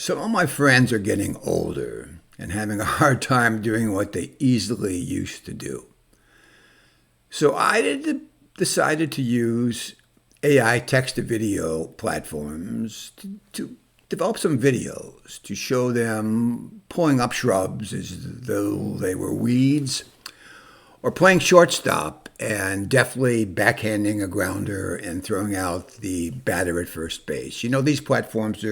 Some of my friends are getting older and having a hard time doing what they easily used to do. So decided to use AI text to video platforms to develop some videos to show them pulling up shrubs as though they were weeds, or playing shortstop and deftly backhanding a grounder and throwing out the batter at first base. These platforms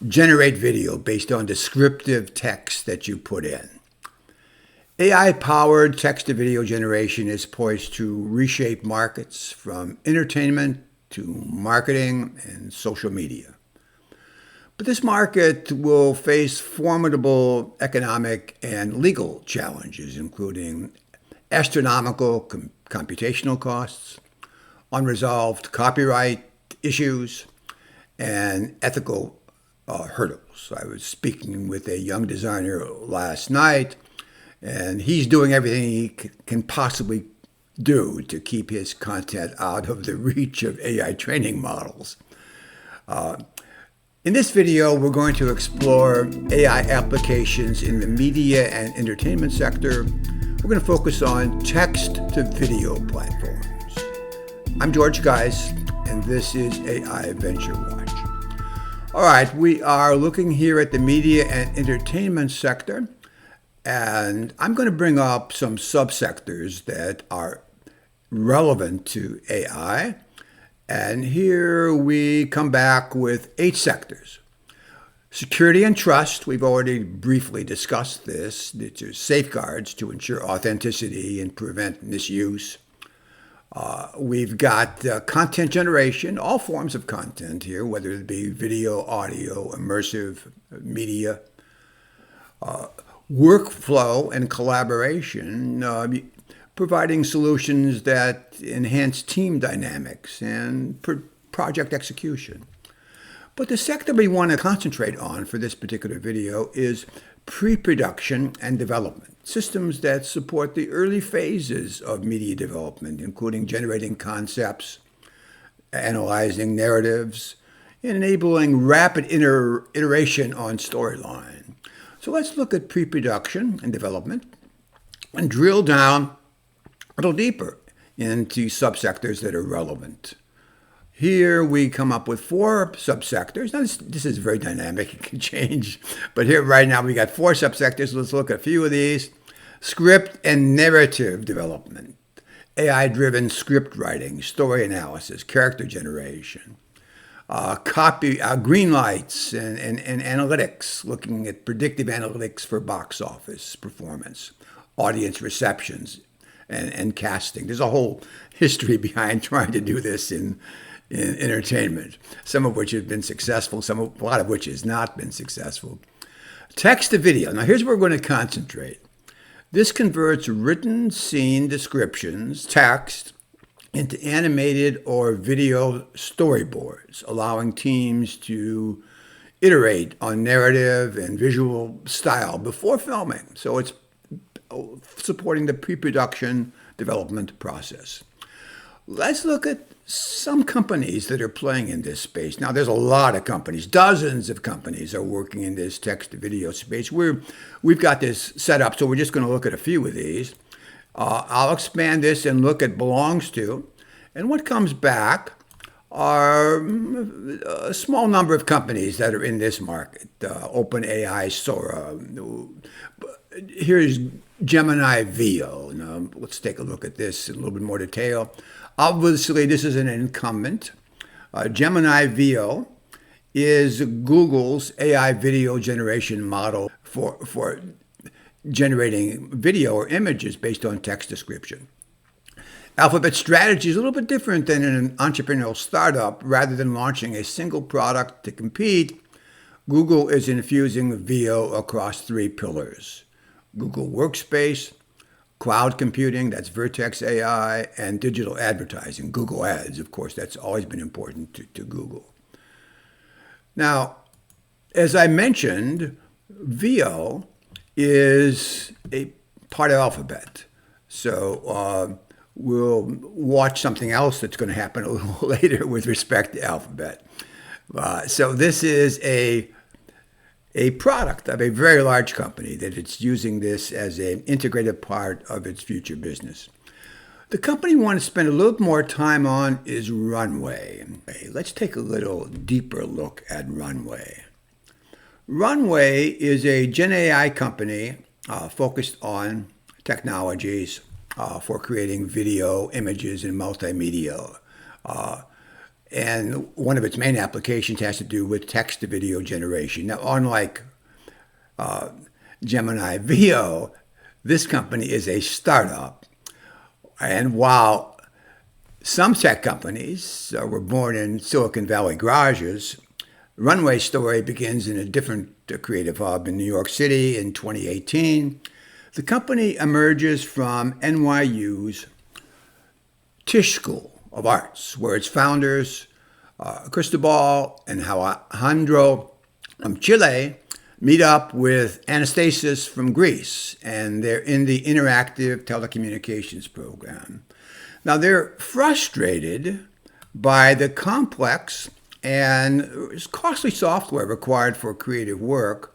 generate video based on descriptive text that you put in. AI-powered text-to-video generation is poised to reshape markets from entertainment to marketing and social media. But this market will face formidable economic and legal challenges, including astronomical computational costs, unresolved copyright issues, and ethical hurdles. I was speaking with a young designer last night, and he's doing everything he can possibly do to keep his content out of the reach of AI training models. In this video, we're going to explore AI applications in the media and entertainment sector. We're going to focus on text-to-video platforms. I'm Geis, and this is AI Venture Watch. All right, we are looking here at the media and entertainment sector, and I'm going to bring up some subsectors that are relevant to AI. And here we come back with 8 sectors. Security and trust, we've already briefly discussed this. There's safeguards to ensure authenticity and prevent misuse. We've got content generation, all forms of content here, whether it be video, audio, immersive media. Workflow and collaboration, providing solutions that enhance team dynamics and project execution. But the sector we want to concentrate on for this particular video is pre-production and development, systems that support the early phases of media development, including generating concepts, analyzing narratives, and enabling rapid iteration on storyline. So let's look at pre-production and development and drill down a little deeper into subsectors that are relevant. Here we come up with 4 subsectors. Now this is very dynamic, it can change, but here right now we got 4 subsectors. Let's look at a few of these. Script and narrative development, AI-driven script writing, story analysis, character generation, green lights and analytics, looking at predictive analytics for box office performance, audience receptions, and casting. There's a whole history behind trying to do this in entertainment, some of which have been successful, a lot of which has not been successful. Text to video. Now here's where we're going to concentrate. This converts written scene descriptions, text, into animated or video storyboards, allowing teams to iterate on narrative and visual style before filming. So it's supporting the pre-production development process. Let's look at some companies that are playing in this space. Now, there's a lot of companies. Dozens of companies are working in this text-to-video space. We've got this set up, so we're just going to look at a few of these. I'll expand this and look at belongs to. And what comes back are a small number of companies that are in this market. OpenAI, Sora. Here's Gemini Veo. Now, let's take a look at this in a little bit more detail. Obviously, this is an incumbent. Gemini Veo is Google's AI video generation model for generating video or images based on text description. Alphabet's strategy is a little bit different than in an entrepreneurial startup. Rather than launching a single product to compete, Google is infusing Veo across 3 pillars: Google Workspace, cloud computing, that's Vertex AI, and digital advertising, Google Ads. Of course, that's always been important to Google. Now, as I mentioned, Veo is a part of Alphabet. So we'll watch something else that's going to happen a little later with respect to Alphabet. So this is a a product of a very large company that it's using this as an integrated part of its future business. The company we want to spend a little more time on is Runway. Let's take a little deeper look at Runway. Runway is a Gen AI company focused on technologies for creating video, images, and multimedia. And one of its main applications has to do with text-to-video generation. Now, unlike Gemini VO, this company is a startup. And while some tech companies were born in Silicon Valley garages, Runway's story begins in a different creative hub in New York City in 2018. The company emerges from NYU's Tisch School of Arts, where its founders, Cristobal and Alejandro from Chile, meet up with Anastasis from Greece, and they're in the interactive telecommunications program. Now, they're frustrated by the complex and costly software required for creative work,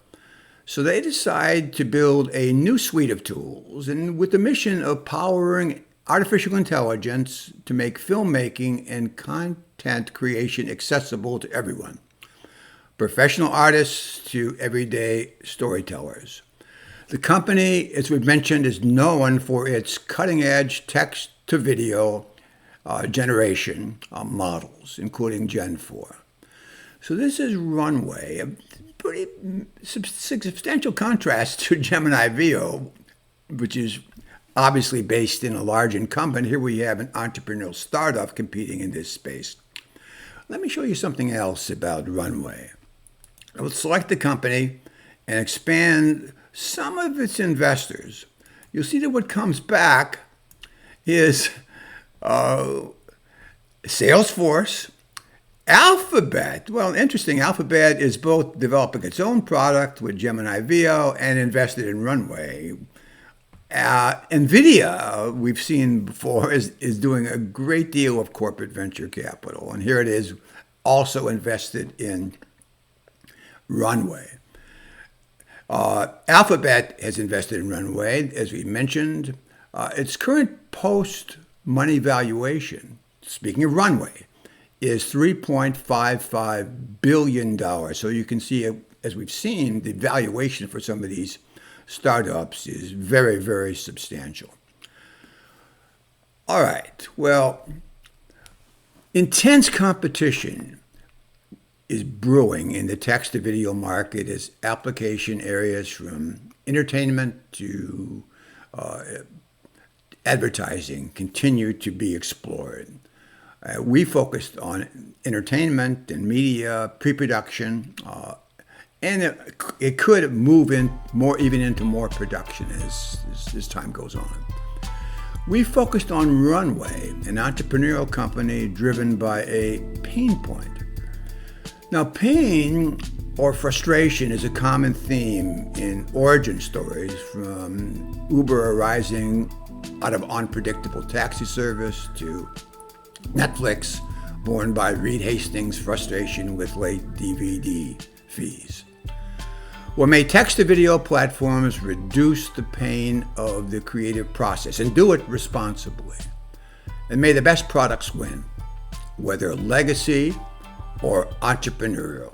so they decide to build a new suite of tools, and with the mission of powering artificial intelligence to make filmmaking and content creation accessible to everyone, professional artists to everyday storytellers. The company, as we've mentioned, is known for its cutting-edge text-to-video generation models, including Gen 4. So this is Runway, a pretty substantial contrast to Gemini VO, which is obviously based in a large incumbent. Here we have an entrepreneurial startup competing in this space. Let me show you something else about Runway. I will select the company and expand some of its investors. You'll see that what comes back is Salesforce, Alphabet. Well, interesting. Alphabet is both developing its own product with Gemini VO and invested in Runway. NVIDIA, we've seen before, is doing a great deal of corporate venture capital. And here it is, also invested in Runway. Alphabet has invested in Runway, as we mentioned. Its current post-money valuation, speaking of Runway, is $3.55 billion. So you can see, as we've seen, the valuation for some of these startups is very, very substantial. All right, well, intense competition is brewing in the text-to-video market as application areas from entertainment to advertising continue to be explored. We focused on entertainment and media, pre-production, and it could move in even into more production as time goes on. We focused on Runway, an entrepreneurial company driven by a pain point. Now, pain or frustration is a common theme in origin stories, from Uber arising out of unpredictable taxi service to Netflix, born by Reed Hastings' frustration with late DVD fees. Well, may text-to-video platforms reduce the pain of the creative process and do it responsibly. And may the best products win, whether legacy or entrepreneurial.